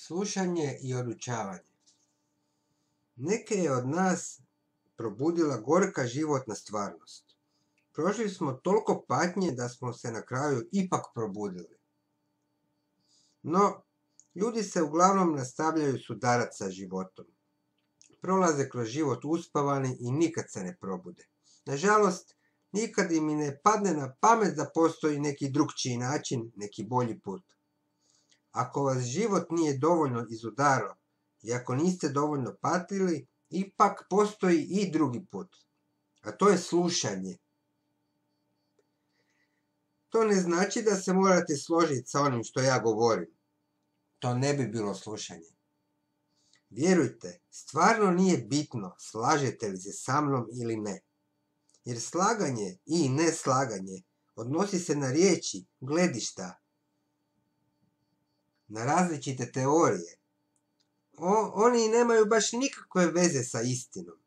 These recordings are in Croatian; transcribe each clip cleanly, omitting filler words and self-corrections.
Slušanje i odučavanje. Neke je od nas probudila gorka životna stvarnost. Prošli smo toliko patnje da smo se na kraju ipak probudili. No, ljudi se uglavnom nastavljaju sudarati sa životom. Prolaze kroz život uspavani i nikad se ne probude. Nažalost, nikad im i ne padne na pamet da postoji neki drukčiji način, neki bolji put. Ako vas život nije dovoljno izudarao i ako niste dovoljno patili, ipak postoji i drugi put. A to je slušanje. To ne znači da se morate složiti sa onim što ja govorim. To ne bi bilo slušanje. Vjerujte, stvarno nije bitno slažete li se sa mnom ili ne. Jer slaganje i neslaganje odnosi se na riječi, gledišta, na različite teorije. Oni nemaju baš nikakve veze sa istinom.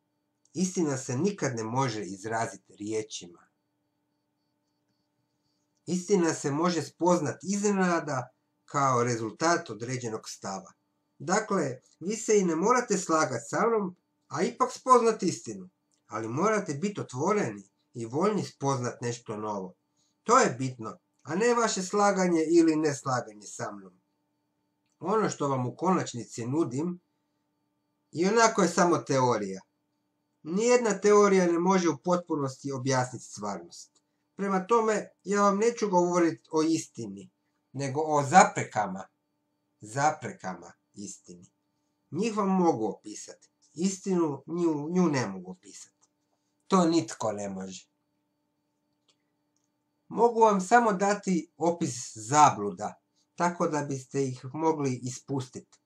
Istina se nikad ne može izraziti riječima. Istina se može spoznati iznenada kao rezultat određenog stava. Dakle, vi se i ne morate slagati sa mnom, a ipak spoznati istinu. Ali morate biti otvoreni i voljni spoznati nešto novo. To je bitno, a ne vaše slaganje ili neslaganje sa mnom. Ono što vam u konačnici nudim, i onako je samo teorija. Nijedna teorija ne može u potpunosti objasniti stvarnost. Prema tome, ja vam neću govoriti o istini, nego o zaprekama istini. Njih vam mogu opisati. Istinu nju ne mogu opisati. To nitko ne može. Mogu vam samo dati opis zabluda, tako da biste ih mogli ispustiti.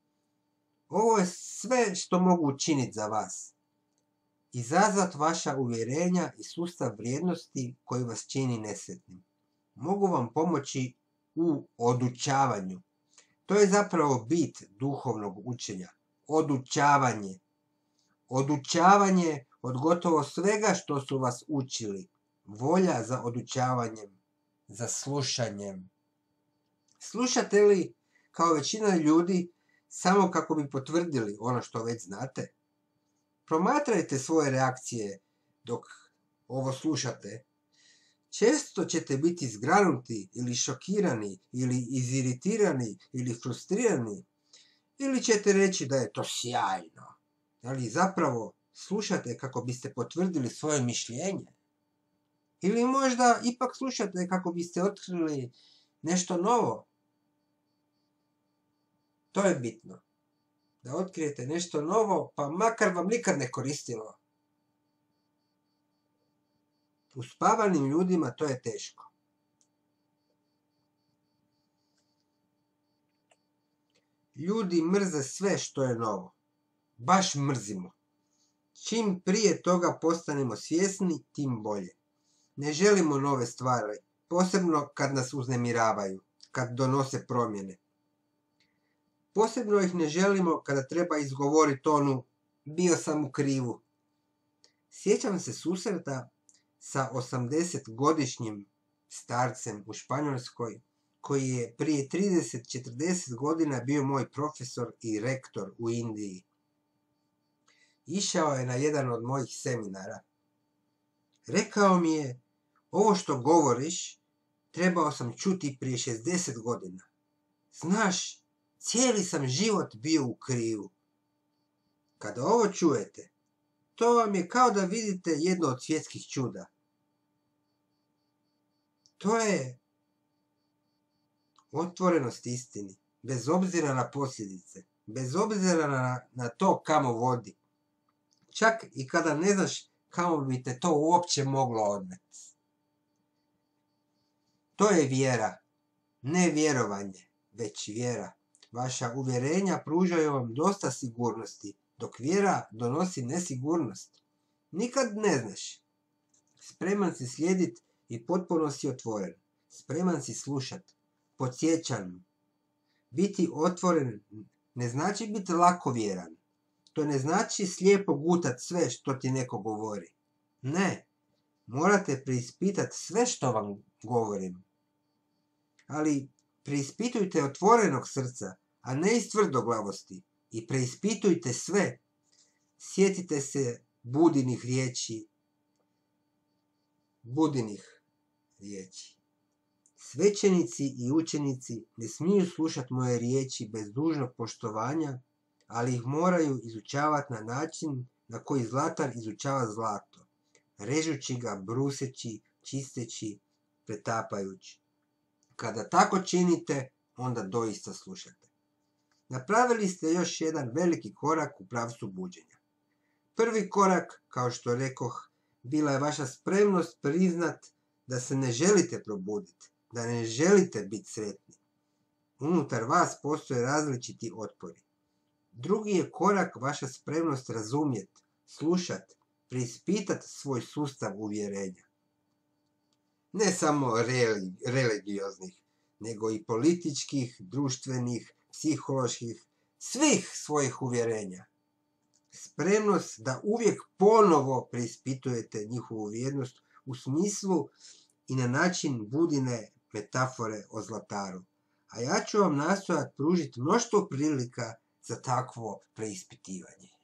Ovo je sve što mogu učiniti za vas. Izazvat vaša uvjerenja i sustav vrijednosti koji vas čini nesretnim. Mogu vam pomoći u odučavanju. To je zapravo bit duhovnog učenja. Odučavanje. Odučavanje od gotovo svega što su vas učili. Volja za odučavanjem, za slušanjem. Slušate li, kao većina ljudi, samo kako bi potvrdili ono što već znate? Promatrajte svoje reakcije dok ovo slušate. Često ćete biti zgranuti ili šokirani ili iziritirani ili frustrirani ili ćete reći da je to sjajno. Ali zapravo slušate kako biste potvrdili svoje mišljenje. Ili možda ipak slušate kako biste otkrili nešto novo. To je bitno. Da otkrijete nešto novo, pa makar vam nikad ne koristilo. Uspavanim ljudima to je teško. Ljudi mrze sve što je novo. Baš mrzimo. Čim prije toga postanemo svjesni, tim bolje. Ne želimo nove stvari, posebno kad nas uznemiravaju, kad donose promjene. Posebno ih ne želimo kada treba izgovoriti onu bio sam u krivu. Sjećam se susreta sa 80-godišnjim starcem u Španjolskoj, koji je prije 30-40 godina bio moj profesor i rektor u Indiji. Išao je na jedan od mojih seminara. Rekao mi je, ovo što govoriš, trebao sam čuti prije 60 godina. Znaš, cijeli sam život bio u krivu. Kada ovo čujete, to vam je kao da vidite jedno od svjetskih čuda. To je otvorenost istini, bez obzira na posljedice, bez obzira na to kamo vodi. Čak i kada ne znaš kamo bi te to uopće moglo odneti. To je vjera, ne vjerovanje, već vjera. Vaša uvjerenja pružaju vam dosta sigurnosti, dok vjera donosi nesigurnost. Nikad ne znaš. Spreman si slijedit i potpuno si otvoren. Spreman si slušat. Podsjećan. Biti otvoren ne znači biti lako vjeran. To ne znači slijepo gutat sve što ti neko govori. Ne. Morate preispitati sve što vam govorim. Ali preispitujte otvorenog srca, a ne iz tvrdoglavosti, i preispitujte sve. Sjetite se Budinih riječi. Svećenici i učenici ne smiju slušati moje riječi bez dužnog poštovanja, ali ih moraju izučavati na način na koji zlatar izučava zlato, režući ga, bruseći, čisteći, pretapajući. Kada tako činite, onda doista slušate. Napravili ste još jedan veliki korak u pravcu buđenja. Prvi korak, kao što rekoh, bila je vaša spremnost priznat da se ne želite probuditi, da ne želite biti sretni. Unutar vas postoje različiti otpori. Drugi je korak vaša spremnost razumjeti, slušati, preispitati svoj sustav uvjerenja. Ne samo religioznih, nego i političkih, društvenih, psiholoških, svih svojih uvjerenja. Spremnost da uvijek ponovo preispitujete njihovu vrijednost u smislu i na način Budine metafore o zlataru. A ja ću vam nastojati pružiti mnoštvo prilika za takvo preispitivanje.